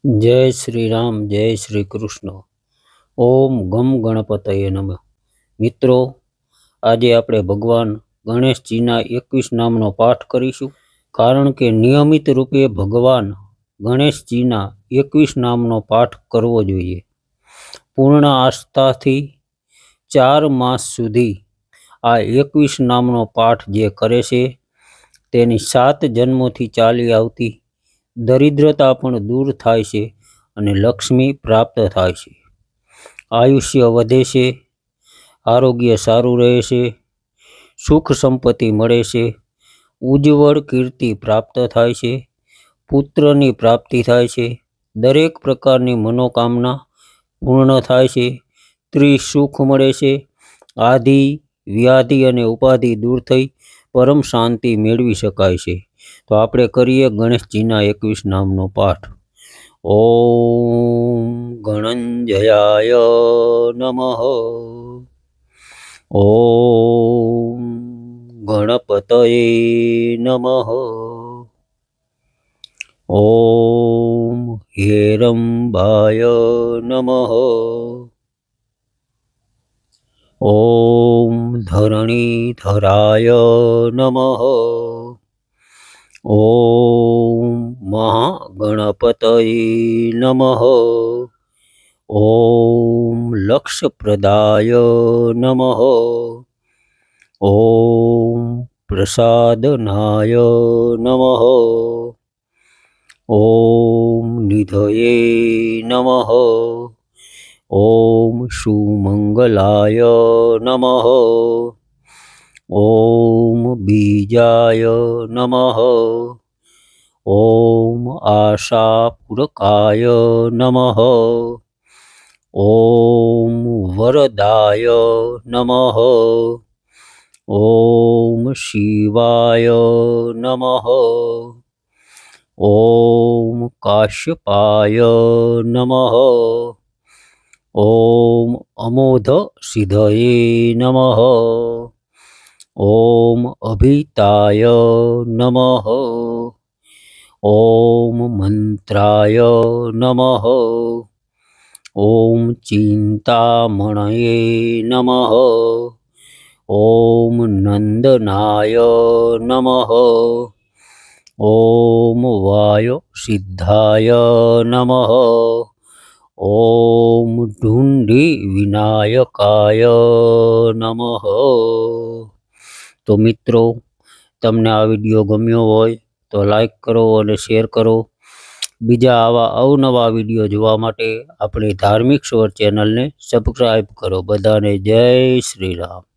जय श्री राम जय श्री कृष्ण। ओम गम गणपतये नमः। मित्रों, આજે આપણે ભગવાન ગણેશજીના 21 નામનો પાઠ કરીશું, કારણ કે નિયમિત રૂપે ભગવાન ગણેશજીના 21 નામનો પાઠ કરવો જોઈએ। પૂર્ણ આસ્થાથી 4 માસ સુધી આ 21 નામનો પાઠ જે કરે છે તેની 7 જન્મોથી ચાલી આવતી દરિદ્રતા પણ દૂર થાય છે અને લક્ષ્મી પ્રાપ્ત થાય છે। આયુષ્ય વધે છે, આરોગ્ય સારું રહે છે, સુખ સંપત્તિ મળે છે, ઉજ્જવળ કીર્તિ પ્રાપ્ત થાય છે, પુત્રની પ્રાપ્તિ થાય છે, દરેક પ્રકારની મનોકામના પૂર્ણ થાય છે, ત્રિસુખ મળે છે, આદિ વ્યાધિ અને ઉપાધિ દૂર થઈ પરમ શાંતિ મેળવી શકાય છે। તો આપણે કરીએ ગણેશજીના 21 નામનો પાઠ। ઓમ ગણંજયાય નમઃ। ઓમ ગણપતયે નમઃ। ઓમ હેરંબાય નમઃ। ઓમ ધરણીધરાય નમઃ। ઓમ મહાગણપતયે નમઃ। ઓમ લક્ષપ્રદાય નમઃ। ઓમ પ્રસાદનાય નમઃ। ઓમ નિધયે નમઃ। ઓમ સુમંગલાય નમઃ। ઓમ બીજાય નમઃ। ઓમ આશાપૂરકાય નમઃ। ઓમ વરદાય નમઃ। ઓમ શિવાય નમઃ। ઓમ કાશ્યપાય નમઃ। ઓમ અમોધ સિદ્ધયે નમઃ। ઓમ અભિતાય નમઃ। ઓમ મંત્રાય નમઃ। ઓમ ચિંતામણયે નમઃ। ઓમ નંદનાય નમઃ। ઓમ વાયુસિદ્ધાય નમઃ। ઓમ ઢુંડી વિનાયકાય નમઃ। તો મિત્રો, તમને આ વિડીયો ગમ્યો હોય તો લાઈક કરો અને શેર કરો। બીજા આવા અવનવા વિડીયો જોવા માટે આપણી ધાર્મિક સ્વર ચેનલને સબસ્ક્રાઈબ કરો। બધાને જય શ્રી રામ।